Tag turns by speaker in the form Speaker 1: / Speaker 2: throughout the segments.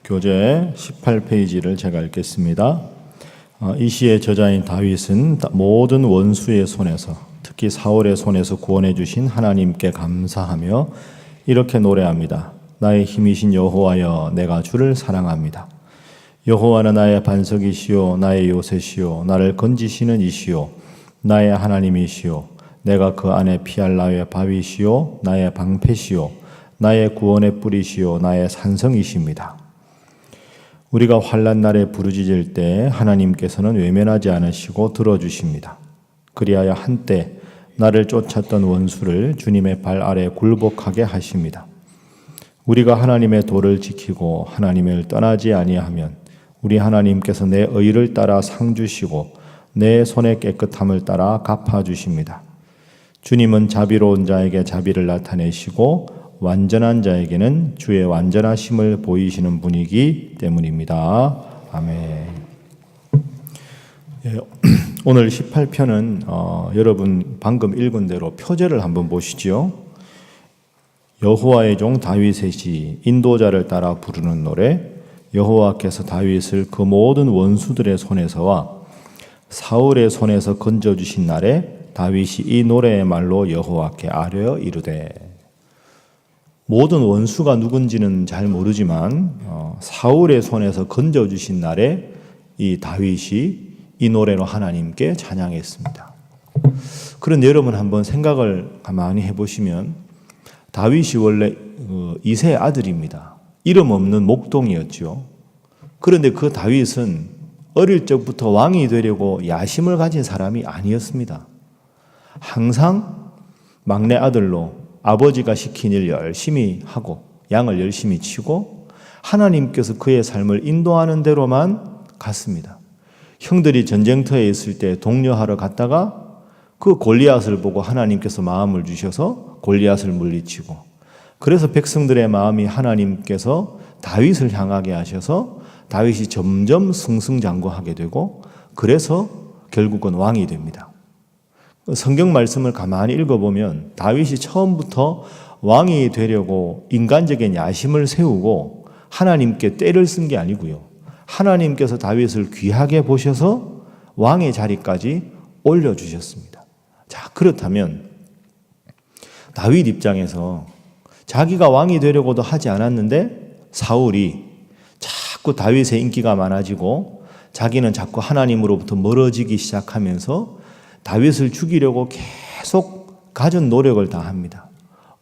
Speaker 1: 교재 18페이지를 제가 읽겠습니다. 이 시의 저자인 다윗은 모든 원수의 손에서, 특히 사울의 손에서 구원해 주신 하나님께 감사하며 이렇게 노래합니다. 나의 힘이신 여호와여, 내가 주를 사랑합니다. 여호와는 나의 반석이시요 나의 요새시요 나를 건지시는 이시요 나의 하나님이시요 내가 그 안에 피할 나의 바위시요 나의 방패시요 나의 구원의 뿌리시요 나의 산성이십니다. 우리가 환난 날에 부르짖을 때 하나님께서는 외면하지 않으시고 들어주십니다. 그리하여 한때 나를 쫓았던 원수를 주님의 발 아래 굴복하게 하십니다. 우리가 하나님의 도를 지키고 하나님을 떠나지 아니하면 우리 하나님께서 내 의를 따라 상 주시고 내 손의 깨끗함을 따라 갚아주십니다. 주님은 자비로운 자에게 자비를 나타내시고 완전한 자에게는 주의 완전하심을 보이시는 분이기 때문입니다. 아멘. 오늘 18편은 여러분 방금 읽은 대로 표제를 한번 보시죠. 여호와의 종 다윗의 시, 인도자를 따라 부르는 노래. 여호와께서 다윗을 그 모든 원수들의 손에서와 사울의 손에서 건져주신 날에 다윗이 이 노래의 말로 여호와께 아뢰어 이르되. 모든 원수가 누군지는 잘 모르지만 사울의 손에서 건져주신 날에 이 다윗이 이 노래로 하나님께 찬양했습니다. 그런데 여러분 한번 생각을 가만히 해보시면 다윗이 원래 이새의 아들입니다. 이름 없는 목동이었죠. 그런데 그 다윗은 어릴 적부터 왕이 되려고 야심을 가진 사람이 아니었습니다. 항상 막내 아들로 아버지가 시킨 일 열심히 하고 양을 열심히 치고 하나님께서 그의 삶을 인도하는 대로만 갔습니다. 형들이 전쟁터에 있을 때 독려하러 갔다가 그 골리앗을 보고 하나님께서 마음을 주셔서 골리앗을 물리치고, 그래서 백성들의 마음이 하나님께서 다윗을 향하게 하셔서 다윗이 점점 승승장구하게 되고, 그래서 결국은 왕이 됩니다. 성경 말씀을 가만히 읽어보면 다윗이 처음부터 왕이 되려고 인간적인 야심을 세우고 하나님께 떼를 쓴 게 아니고요. 하나님께서 다윗을 귀하게 보셔서 왕의 자리까지 올려주셨습니다. 자, 그렇다면 다윗 입장에서 자기가 왕이 되려고도 하지 않았는데 사울이 자꾸 다윗의 인기가 많아지고 자기는 자꾸 하나님으로부터 멀어지기 시작하면서 다윗을 죽이려고 계속 가진 노력을 다합니다.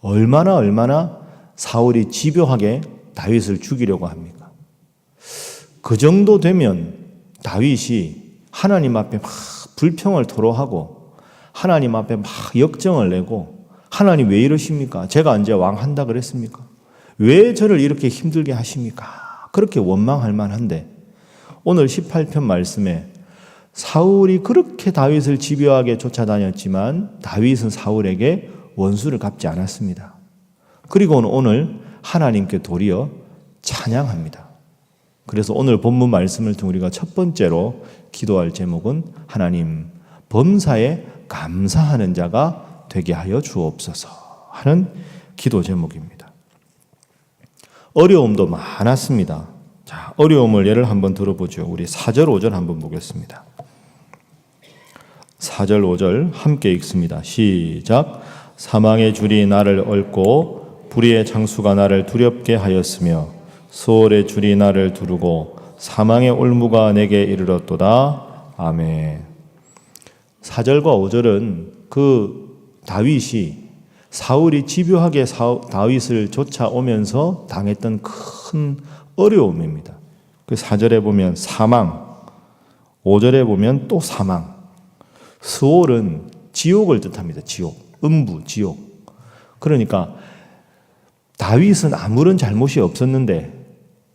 Speaker 1: 얼마나 사울이 집요하게 다윗을 죽이려고 합니까? 그 정도 되면 다윗이 하나님 앞에 막 불평을 토로하고 하나님 앞에 막 역정을 내고, 하나님 왜 이러십니까? 제가 언제 왕 한다 그랬습니까? 왜 저를 이렇게 힘들게 하십니까? 그렇게 원망할 만한데 오늘 18편 말씀에 사울이 그렇게 다윗을 집요하게 쫓아다녔지만 다윗은 사울에게 원수를 갚지 않았습니다. 그리고는 오늘 하나님께 도리어 찬양합니다. 그래서 오늘 본문 말씀을 통해 우리가 첫 번째로 기도할 제목은 하나님 범사에 감사하는 자가 되게 하여 주옵소서 하는 기도 제목입니다. 어려움도 많았습니다. 자, 어려움을 예를 한번 들어보죠. 우리 4절 5절 한번 보겠습니다. 4절 5절 함께 읽습니다. 시작. 사망의 줄이 나를 얽고 불의의 창수가 나를 두렵게 하였으며 수월의 줄이 나를 두르고 사망의 올무가 내게 이르렀도다. 아멘. 4절과 5절은 그 다윗이 사울이 집요하게 다윗을 쫓아오면서 당했던 큰 어려움입니다. 그 4절에 보면 사망, 5절에 보면 또 사망. 스올은 지옥을 뜻합니다. 지옥, 음부, 지옥. 그러니까 다윗은 아무런 잘못이 없었는데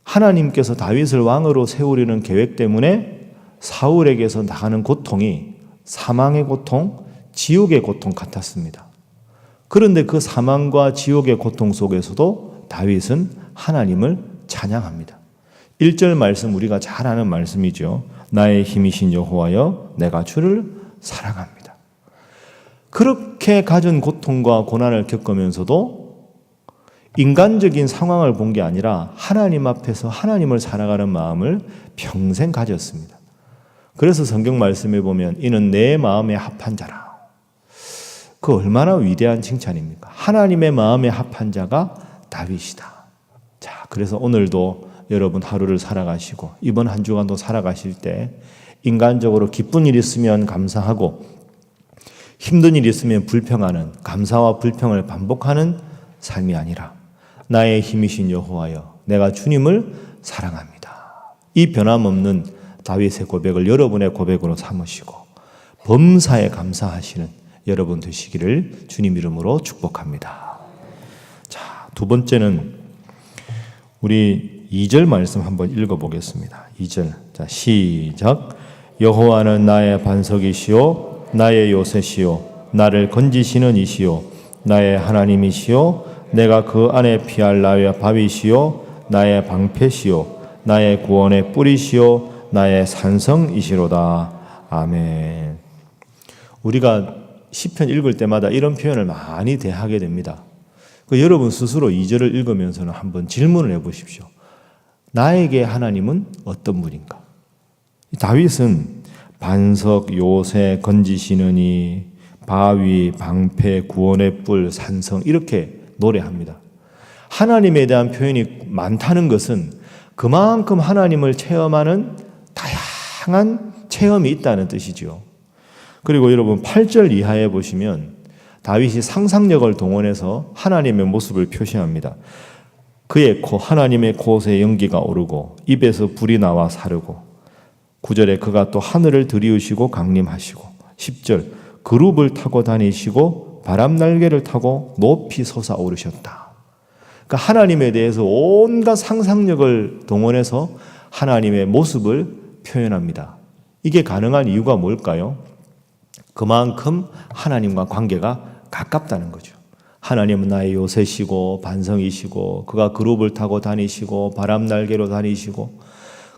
Speaker 1: 하나님께서 다윗을 왕으로 세우려는 계획 때문에 사울에게서 나가는 고통이 사망의 고통, 지옥의 고통 같았습니다. 그런데 그 사망과 지옥의 고통 속에서도 다윗은 하나님을 찬양합니다. 1절 말씀 우리가 잘 아는 말씀이죠. 나의 힘이신 여호와여, 내가 주를 사랑합니다. 그렇게 가진 고통과 고난을 겪으면서도 인간적인 상황을 본 게 아니라 하나님 앞에서 하나님을 살아가는 마음을 평생 가졌습니다. 그래서 성경 말씀에 보면 이는 내 마음에 합한 자라. 그 얼마나 위대한 칭찬입니까? 하나님의 마음에 합한 자가 다윗이다. 자, 그래서 오늘도 여러분 하루를 살아가시고 이번 한 주간도 살아가실 때 인간적으로 기쁜 일 있으면 감사하고 힘든 일 있으면 불평하는, 감사와 불평을 반복하는 삶이 아니라 나의 힘이신 여호와여, 내가 주님을 사랑합니다. 이 변함없는 다윗의 고백을 여러분의 고백으로 삼으시고 범사에 감사하시는 여러분 되시기를 주님 이름으로 축복합니다. 자, 두 번째는 우리 2절 말씀 한번 읽어보겠습니다. 2절. 자, 시작. 여호와는 나의 반석이시요 나의 요새시요 나를 건지시는 이시요 나의 하나님이시요 내가 그 안에 피할 나의 바위시요 나의 방패시요 나의 구원의 뿌리시요 나의 산성이시로다. 아멘. 우리가 시편 읽을 때마다 이런 표현을 많이 대하게 됩니다. 여러분 스스로 2절을 읽으면서는 한번 질문을 해보십시오. 나에게 하나님은 어떤 분인가? 다윗은 반석, 요새, 건지시느니, 바위, 방패, 구원의 뿔, 산성 이렇게 노래합니다. 하나님에 대한 표현이 많다는 것은 그만큼 하나님을 체험하는 다양한 체험이 있다는 뜻이죠. 그리고 여러분 8절 이하에 보시면 다윗이 상상력을 동원해서 하나님의 모습을 표시합니다. 그의 코, 하나님의 코에 연기가 오르고 입에서 불이 나와 사르고 9절에 그가 또 하늘을 들이우시고 강림하시고 10절 그룹을 타고 다니시고 바람 날개를 타고 높이 솟아오르셨다. 그러니까 하나님에 대해서 온갖 상상력을 동원해서 하나님의 모습을 표현합니다. 이게 가능한 이유가 뭘까요? 그만큼 하나님과 관계가 가깝다는 거죠. 하나님은 나의 요새시고 반성이시고 그가 그룹을 타고 다니시고 바람 날개로 다니시고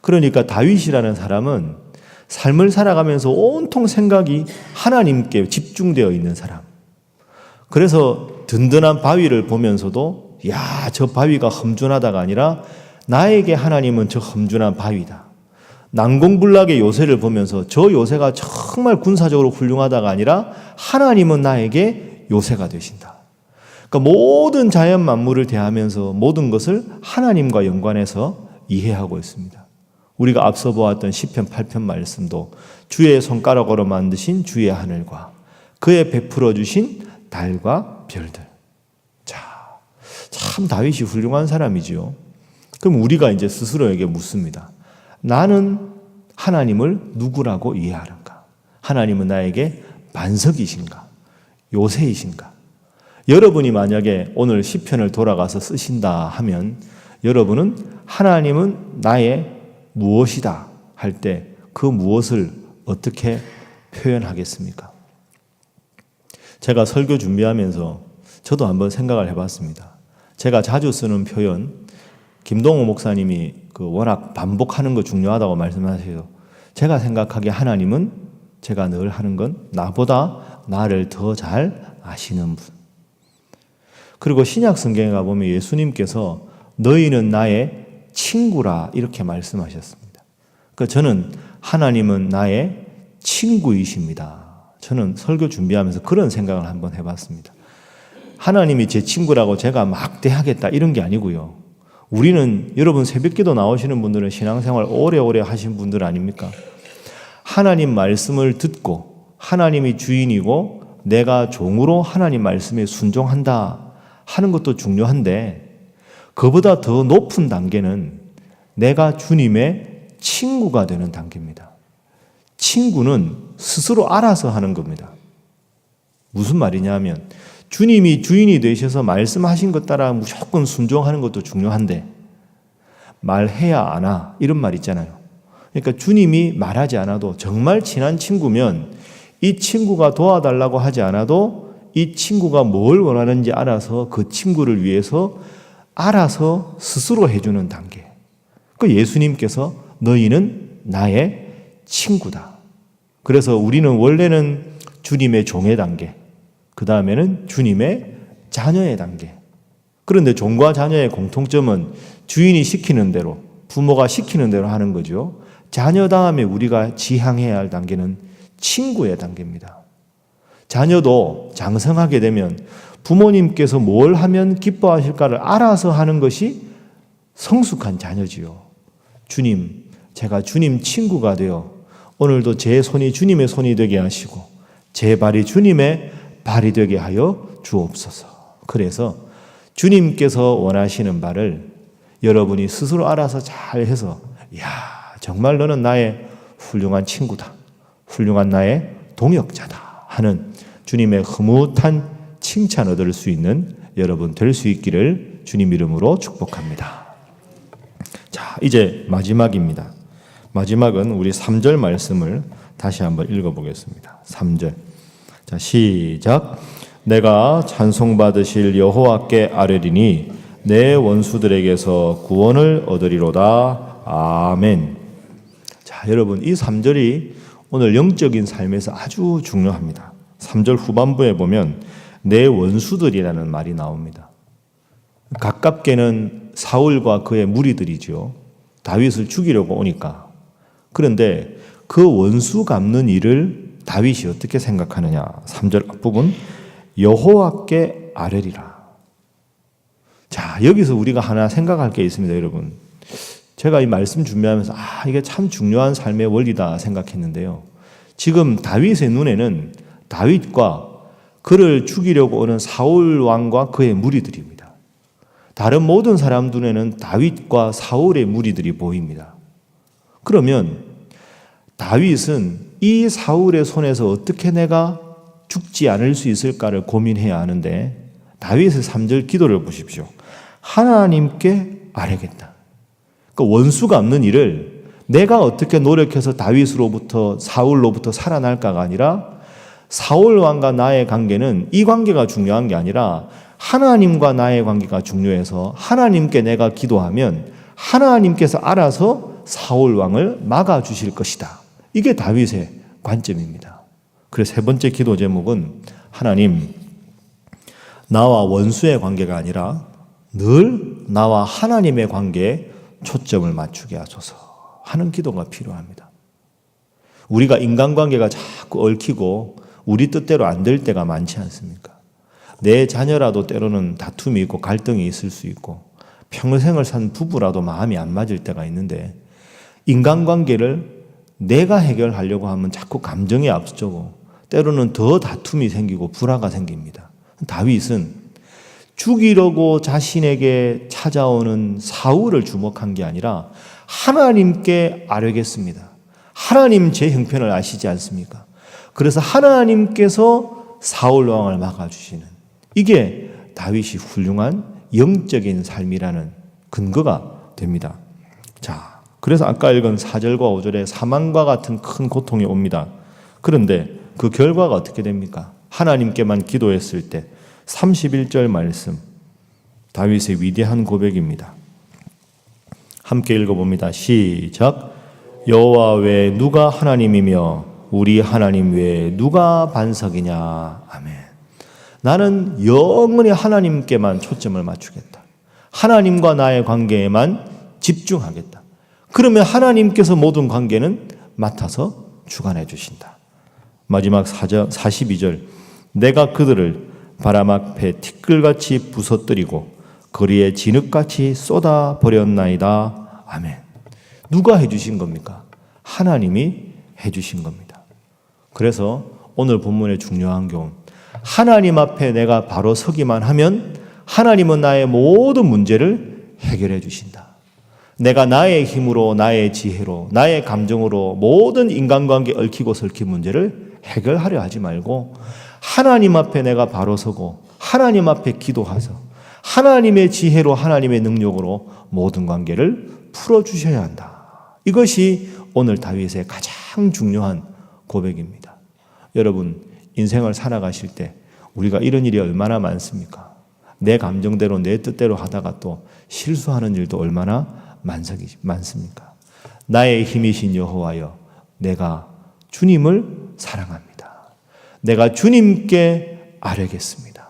Speaker 1: 그러니까 다윗이라는 사람은 삶을 살아가면서 온통 생각이 하나님께 집중되어 있는 사람. 그래서 든든한 바위를 보면서도 야, 저 바위가 험준하다가 아니라 나에게 하나님은 저 험준한 바위다. 난공불락의 요새를 보면서 저 요새가 정말 군사적으로 훌륭하다가 아니라 하나님은 나에게 요새가 되신다. 그러니까 모든 자연 만물을 대하면서 모든 것을 하나님과 연관해서 이해하고 있습니다. 우리가 앞서 보았던 시편 8편 말씀도 주의 손가락으로 만드신 주의 하늘과 그의 베풀어 주신 달과 별들. 자, 참 다윗이 훌륭한 사람이지요. 그럼 우리가 이제 스스로에게 묻습니다. 나는 하나님을 누구라고 이해하는가? 하나님은 나에게 반석이신가? 요새이신가? 여러분이 만약에 오늘 시편을 돌아가서 쓰신다 하면 여러분은 하나님은 나의 무엇이다 할 때 그 무엇을 어떻게 표현하겠습니까? 제가 설교 준비하면서 저도 한번 생각을 해봤습니다. 제가 자주 쓰는 표현, 김동호 목사님이 워낙 반복하는 거 중요하다고 말씀하세요. 제가 생각하기에 하나님은 제가 늘 하는 건 나보다 나를 더 잘 아시는 분. 그리고 신약 성경에 가보면 예수님께서 너희는 나의 친구라 이렇게 말씀하셨습니다. 그러니까 저는 하나님은 나의 친구이십니다. 저는 설교 준비하면서 그런 생각을 한번 해봤습니다. 하나님이 제 친구라고 제가 막 대하겠다 이런 게 아니고요. 우리는 여러분 새벽기도 나오시는 분들은 신앙생활 오래오래 하신 분들 아닙니까? 하나님 말씀을 듣고 하나님이 주인이고 내가 종으로 하나님 말씀에 순종한다 하는 것도 중요한데 그보다 더 높은 단계는 내가 주님의 친구가 되는 단계입니다. 친구는 스스로 알아서 하는 겁니다. 무슨 말이냐 하면 주님이 주인이 되셔서 말씀하신 것 따라 무조건 순종하는 것도 중요한데 말해야 아나 이런 말 있잖아요. 그러니까 주님이 말하지 않아도 정말 친한 친구면 이 친구가 도와달라고 하지 않아도 이 친구가 뭘 원하는지 알아서 그 친구를 위해서 알아서 스스로 해주는 단계. 그 예수님께서 너희는 나의 친구다. 그래서 우리는 원래는 주님의 종의 단계, 그 다음에는 주님의 자녀의 단계, 그런데 종과 자녀의 공통점은 주인이 시키는 대로, 부모가 시키는 대로 하는 거죠. 자녀 다음에 우리가 지향해야 할 단계는 친구의 단계입니다. 자녀도 장성하게 되면 부모님께서 뭘 하면 기뻐하실까를 알아서 하는 것이 성숙한 자녀지요. 주님, 제가 주님 친구가 되어 오늘도 제 손이 주님의 손이 되게 하시고 제 발이 주님의 발이 되게 하여 주옵소서. 그래서 주님께서 원하시는 바를 여러분이 스스로 알아서 잘 해서, 야, 정말 너는 나의 훌륭한 친구다, 훌륭한 나의 동역자다 하는 주님의 흐뭇한 칭찬 얻을 수 있는 여러분 될 수 있기를 주님 이름으로 축복합니다. 자, 이제 마지막입니다. 마지막은 우리 3절 말씀을 다시 한번 읽어보겠습니다. 3절. 자, 시작. 내가 찬송받으실 여호와께 아뢰리니 내 원수들에게서 구원을 얻으리로다. 아멘. 자, 여러분, 이 3절이 오늘 영적인 삶에서 아주 중요합니다. 3절 후반부에 보면 내 원수들이라는 말이 나옵니다. 가깝게는 사울과 그의 무리들이죠. 다윗을 죽이려고 오니까. 그런데 그 원수 갚는 일을 다윗이 어떻게 생각하느냐. 3절 앞부분 여호와께 아뢰리라. 자, 여기서 우리가 하나 생각할 게 있습니다, 여러분. 제가 이 말씀 준비하면서 이게 참 중요한 삶의 원리다 생각했는데요. 지금 다윗의 눈에는 다윗과 그를 죽이려고 오는 사울 왕과 그의 무리들입니다. 다른 모든 사람 눈에는 다윗과 사울의 무리들이 보입니다. 그러면 다윗은 이 사울의 손에서 어떻게 내가 죽지 않을 수 있을까를 고민해야 하는데 다윗의 3절 기도를 보십시오. 하나님께 아뢰겠다. 그러니까 원수가 없는 일을 내가 어떻게 노력해서 다윗으로부터 사울로부터 살아날까가 아니라 사울 왕과 나의 관계는 이 관계가 중요한 게 아니라 하나님과 나의 관계가 중요해서 하나님께 내가 기도하면 하나님께서 알아서 사울 왕을 막아주실 것이다. 이게 다윗의 관점입니다. 그래서 세 번째 기도 제목은 하나님, 나와 원수의 관계가 아니라 늘 나와 하나님의 관계에 초점을 맞추게 하소서 하는 기도가 필요합니다. 우리가 인간관계가 자꾸 얽히고 우리 뜻대로 안 될 때가 많지 않습니까? 내 자녀라도 때로는 다툼이 있고 갈등이 있을 수 있고 평생을 산 부부라도 마음이 안 맞을 때가 있는데 인간관계를 내가 해결하려고 하면 자꾸 감정이 앞서고 때로는 더 다툼이 생기고 불화가 생깁니다. 다윗은 죽이려고 자신에게 찾아오는 사울을 주목한 게 아니라 하나님께 아뢰겠습니다. 하나님 제 형편을 아시지 않습니까? 그래서 하나님께서 사울 왕을 막아주시는 이게 다윗이 훌륭한 영적인 삶이라는 근거가 됩니다. 자, 그래서 아까 읽은 4절과 5절에 사망과 같은 큰 고통이 옵니다. 그런데 그 결과가 어떻게 됩니까? 하나님께만 기도했을 때 31절 말씀, 다윗의 위대한 고백입니다. 함께 읽어봅니다. 시작. 여호와 외에 누가 하나님이며 우리 하나님 외에 누가 반석이냐. 아멘. 나는 영원히 하나님께만 초점을 맞추겠다. 하나님과 나의 관계에만 집중하겠다. 그러면 하나님께서 모든 관계는 맡아서 주관해 주신다. 마지막 42절. 내가 그들을 바람 앞에 티끌같이 부서뜨리고 거리에 진흙같이 쏟아버렸나이다. 아멘. 누가 해주신 겁니까? 하나님이 해주신 겁니다. 그래서 오늘 본문의 중요한 교훈, 하나님 앞에 내가 바로 서기만 하면 하나님은 나의 모든 문제를 해결해 주신다. 내가 나의 힘으로, 나의 지혜로, 나의 감정으로 모든 인간관계 얽히고 설킨 문제를 해결하려 하지 말고 하나님 앞에 내가 바로 서고 하나님 앞에 기도하서 하나님의 지혜로 하나님의 능력으로 모든 관계를 풀어주셔야 한다. 이것이 오늘 다윗의 가장 중요한 고백입니다. 여러분, 인생을 살아가실 때 우리가 이런 일이 얼마나 많습니까? 내 감정대로 내 뜻대로 하다가 또 실수하는 일도 얼마나 많습니까? 나의 힘이신 여호와여, 내가 주님을 사랑합니다. 내가 주님께 아뢰겠습니다.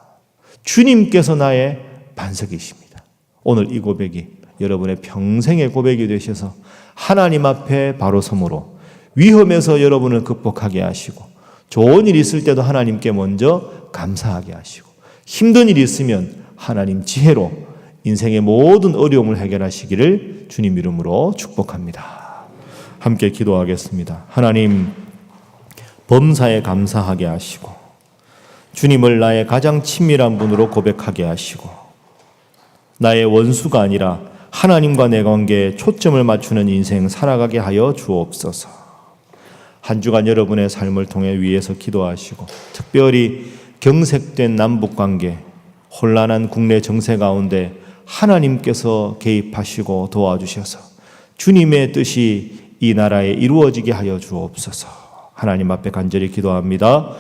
Speaker 1: 주님께서 나의 반석이십니다. 오늘 이 고백이 여러분의 평생의 고백이 되셔서 하나님 앞에 바로 섬으로 위험에서 여러분을 극복하게 하시고 좋은 일이 있을 때도 하나님께 먼저 감사하게 하시고 힘든 일이 있으면 하나님 지혜로 인생의 모든 어려움을 해결하시기를 주님 이름으로 축복합니다. 함께 기도하겠습니다. 하나님, 범사에 감사하게 하시고 주님을 나의 가장 친밀한 분으로 고백하게 하시고 나의 원수가 아니라 하나님과 내 관계에 초점을 맞추는 인생 살아가게 하여 주옵소서. 한 주간 여러분의 삶을 통해 위에서 기도하시고 특별히 경색된 남북관계, 혼란한 국내 정세 가운데 하나님께서 개입하시고 도와주셔서 주님의 뜻이 이 나라에 이루어지게 하여 주옵소서. 하나님 앞에 간절히 기도합니다.